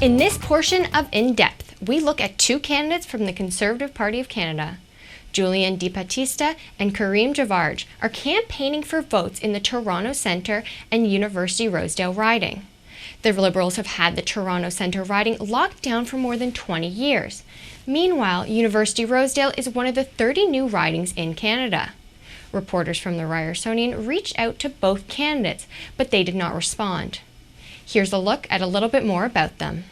In this portion of In Depth, we look at two candidates from the Conservative Party of Canada. Julien Di-Battista and Karim Javard are campaigning for votes in the Toronto Centre and University Rosedale riding. The Liberals have had the Toronto Centre riding locked down for more than 20 years. Meanwhile, University Rosedale is one of the 30 new ridings in Canada. Reporters from the Ryerson reached out to both candidates, but they did not respond. Here's a look at a little bit more about them.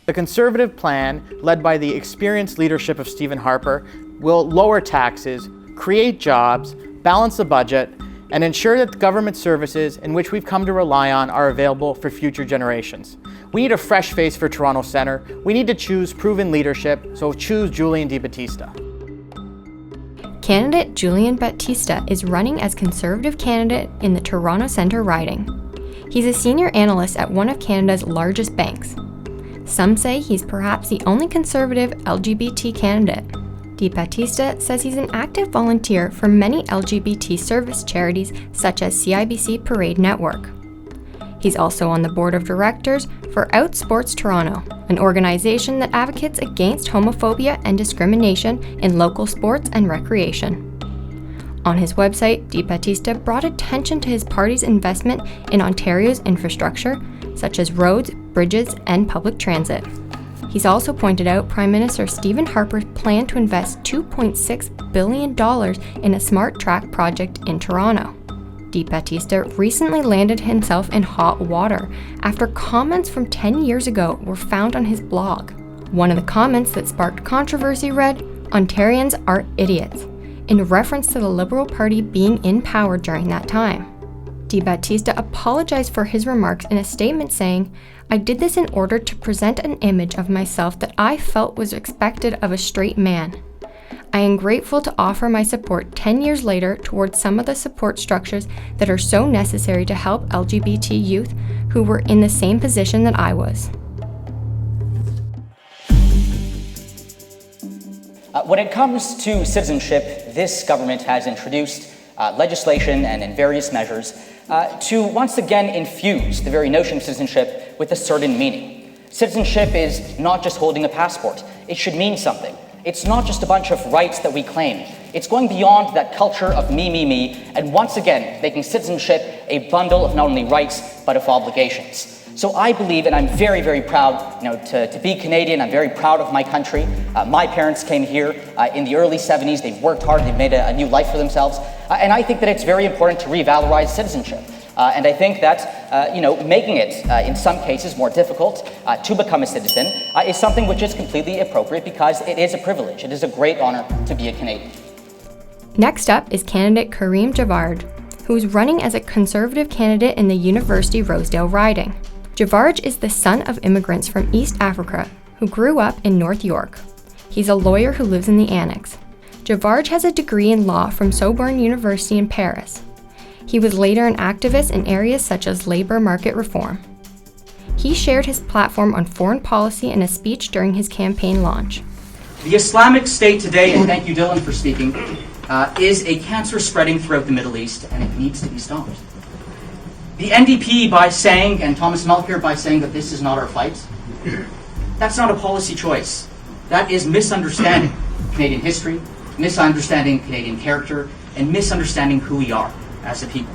The Conservative plan, led by the experienced leadership of Stephen Harper, will lower taxes, create jobs, balance the budget, and ensure that the government services in which we've come to rely on are available for future generations. We need a fresh face for Toronto Centre. We need to choose proven leadership, so choose Julien Di-Battista. Candidate Julien Battista is running as Conservative candidate in the Toronto Centre riding. He's a senior analyst at one of Canada's largest banks. Some say he's perhaps the only Conservative LGBT candidate. Di-Battista says he's an active volunteer for many LGBT service charities such as CIBC Parade Network. He's also on the board of directors for Outsports Toronto, an organization that advocates against homophobia and discrimination in local sports and recreation. On his website, Di-Battista brought attention to his party's investment in Ontario's infrastructure, such as roads, bridges, and public transit. He's also pointed out Prime Minister Stephen Harper's plan to invest $2.6 billion in a smart track project in Toronto. Di-Battista recently landed himself in hot water after comments from 10 years ago were found on his blog. One of the comments that sparked controversy read, "Ontarians are idiots," in reference to the Liberal Party being in power during that time. Di-Battista apologized for his remarks in a statement saying, "I did this in order to present an image of myself that I felt was expected of a straight man. I am grateful to offer my support 10 years later towards some of the support structures that are so necessary to help LGBT youth who were in the same position that I was." When it comes to citizenship, this government has introduced legislation and in various measures to once again infuse the very notion of citizenship with a certain meaning. Citizenship is not just holding a passport. It should mean something. It's not just a bunch of rights that we claim. It's going beyond that culture of me, and once again making citizenship a bundle of not only rights but of obligations. So I believe, and I'm very, very proud to be Canadian. I'm very proud of my country. My parents came here in the early 70s. They've worked hard. They've made a new life for themselves. And I think that it's very important to revalorize citizenship. And I think that making it, in some cases, more difficult to become a citizen is something which is completely appropriate because it is a privilege. It is a great honor to be a Canadian. Next up is candidate Karim Javard, who is running as a Conservative candidate in the University Rosedale riding. Javard is the son of immigrants from East Africa who grew up in North York. He's a lawyer who lives in the Annex. Javard has a degree in law from Sorbonne University in Paris. He was later an activist in areas such as labor market reform. He shared his platform on foreign policy in a speech during his campaign launch. The Islamic State today, and thank you Dylan for speaking, is a cancer spreading throughout the Middle East and it needs to be stopped. The NDP by saying, and Thomas Mulcair by saying that this is not our fight, that's not a policy choice. That is misunderstanding Canadian history, misunderstanding Canadian character, and misunderstanding who we are as a people.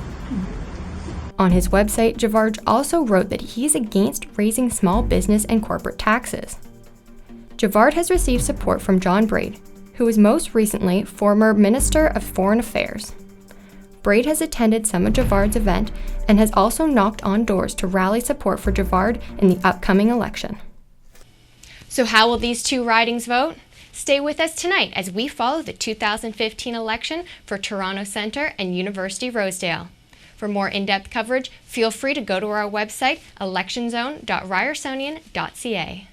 On his website, Javard also wrote that he's against raising small business and corporate taxes. Javard has received support from John Braid, who was most recently former Minister of Foreign Affairs. Braid has attended some of Javard's events and has also knocked on doors to rally support for Javard in the upcoming election. So how will these two ridings vote? Stay with us tonight as we follow the 2015 election for Toronto Centre and University Rosedale. For more in-depth coverage, feel free to go to our website, electionzone.ryersonian.ca.